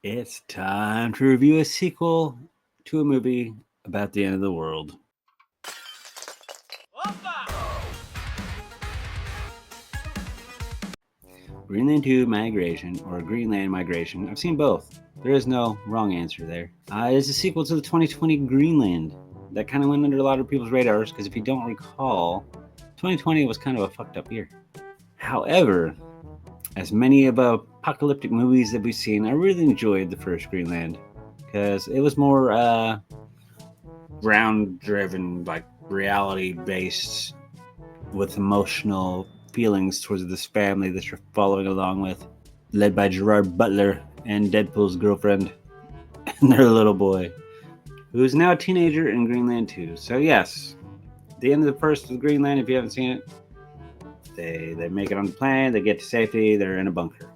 It's time to review a sequel to a movie about the end of the world. Greenland 2 Migration, or Greenland Migration. I've seen both. There is no wrong answer there. It's a sequel to the 2020 Greenland. That kind of went under a lot of people's radars because if you don't recall, 2020 was kind of a fucked up year. However, as many of apocalyptic movies that we've seen, I really enjoyed the first Greenland because it was more ground-driven, like reality-based, with emotional feelings towards this family that you're following along with, led by Gerard Butler and Deadpool's girlfriend and their little boy, who is now a teenager in Greenland 2. So yes, the end of the first of Greenland, if you haven't seen it, they make it on the plane, they get to safety, they're in a bunker.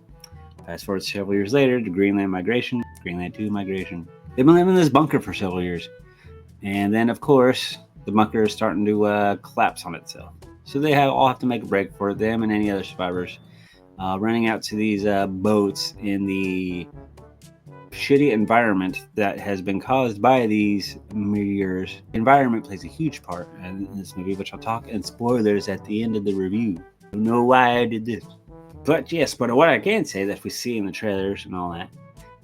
Fast forward several years later to Greenland Migration, Greenland 2 Migration. They've been living in this bunker for several years. And then, of course, the bunker is starting to collapse on itself. So they all have to make a break for it, them and any other survivors, running out to these boats in the shitty environment that has been caused by these meteors. Environment plays a huge part in this movie, which I'll talk in spoilers at the end of the review. I don't know why I did this. But yes, but what I can say that we see in the trailers and all that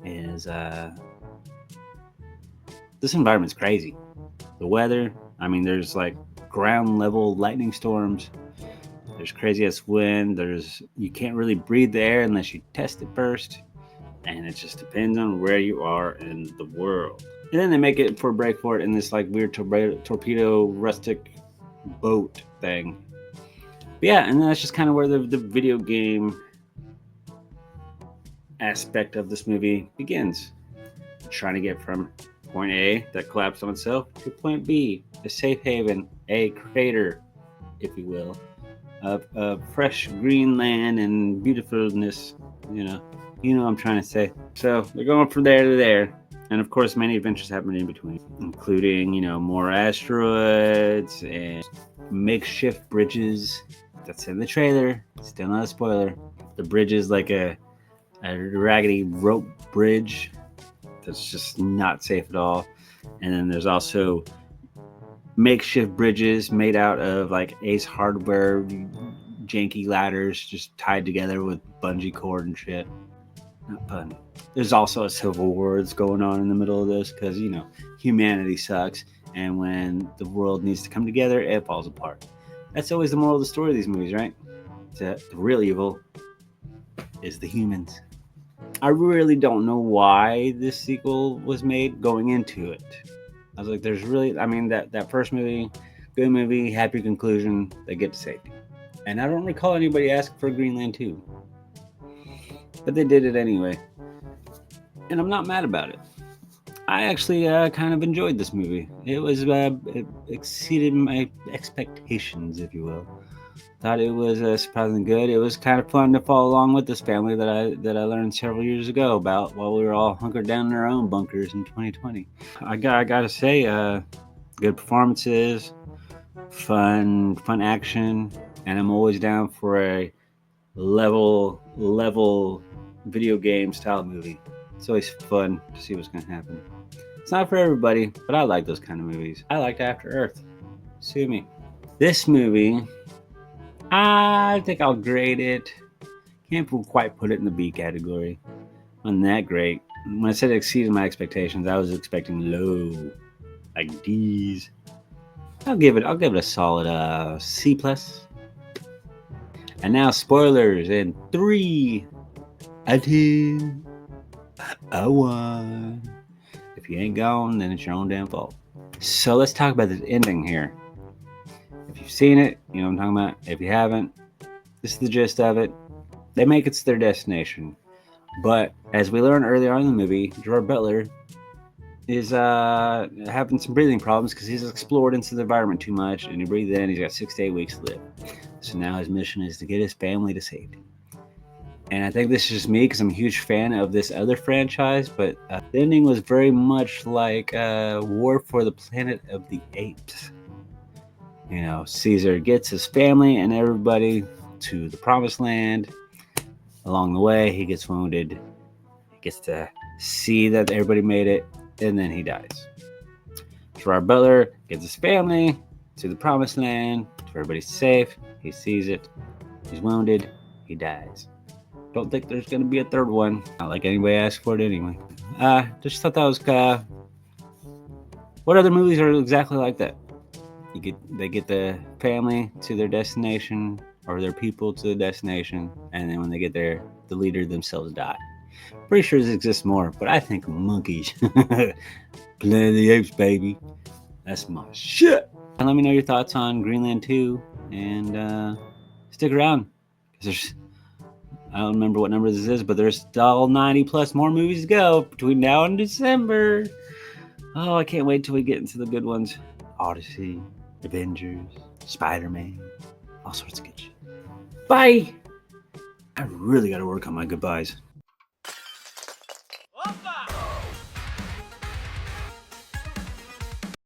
is this environment's crazy. The weather, I mean, there's like ground level lightning storms. There's crazy ass wind. You can't really breathe the air unless you test it first. And it just depends on where you are in the world. And then they make it for a break for it in this like weird torpedo rustic boat thing. But yeah, and that's just kind of where the video game aspect of this movie begins. Trying to get from point A that collapsed on itself to point B, a safe haven, a crater, if you will, of fresh green land and beautifulness. You know what I'm trying to say. So they're going from there to there, and of course, many adventures happen in between, including more asteroids and makeshift bridges. That's in the trailer. Still not a spoiler. The bridge is like a raggedy rope bridge that's just not safe at all. And then there's also makeshift bridges made out of like Ace Hardware janky ladders just tied together with bungee cord and shit. Not fun. There's also a civil war that's going on in the middle of this because humanity sucks, and when the world needs to come together, it falls apart. That's always the moral of the story of these movies, right? The real evil is the humans. I really don't know why this sequel was made going into it. I was like, that first movie, good movie, happy conclusion, they get to safety. And I don't recall anybody asking for Greenland 2. But they did it anyway. And I'm not mad about it. I actually kind of enjoyed this movie. It exceeded my expectations, if you will. Thought it was surprisingly good. It was kind of fun to follow along with this family that I learned several years ago about while we were all hunkered down in our own bunkers in 2020. I gotta say, good performances, fun action, and I'm always down for a level video game style movie. It's always fun to see what's gonna happen. It's not for everybody, but I like those kind of movies. I liked After Earth. Sue me. This movie, I think I'll grade it. Can't quite put it in the B category. Wasn't that great. When I said it exceeded my expectations, I was expecting low, like D's. I'll give it a solid C plus. And now spoilers in 3, 2, 1. If you ain't gone, then it's your own damn fault. So let's talk about this ending here. If you've seen it, you know what I'm talking about. If you haven't, this is the gist of it. They make it to their destination. But as we learned earlier on in the movie, Gerard Butler is having some breathing problems because he's explored into the environment too much, and he breathed in. He's got 6 to 8 weeks to live. So now his mission is to get his family to safety. And I think this is just me because I'm a huge fan of this other franchise, but the ending was very much like War for the Planet of the Apes. Caesar gets his family and everybody to the promised land. Along the way, he gets wounded. He gets to see that everybody made it, and then he dies. Gerard Butler gets his family to the promised land, to everybody's safe. He sees it. He's wounded. He dies. Don't think there's going to be a third one. Not like anybody asked for it anyway. Just thought that was what other movies are exactly like that? They get the family to their destination, or their people to the destination, and then when they get there, the leader themselves die. Pretty sure this exists more, but I think monkeys. Planet of the Apes, baby. That's my shit. And let me know your thoughts on Greenland 2, and stick around, because I don't remember what number this is, but there's still 90 plus more movies to go between now and December. Oh, I can't wait till we get into the good ones. Odyssey, Avengers, Spider-Man, all sorts of good shit. Bye! I really gotta work on my goodbyes.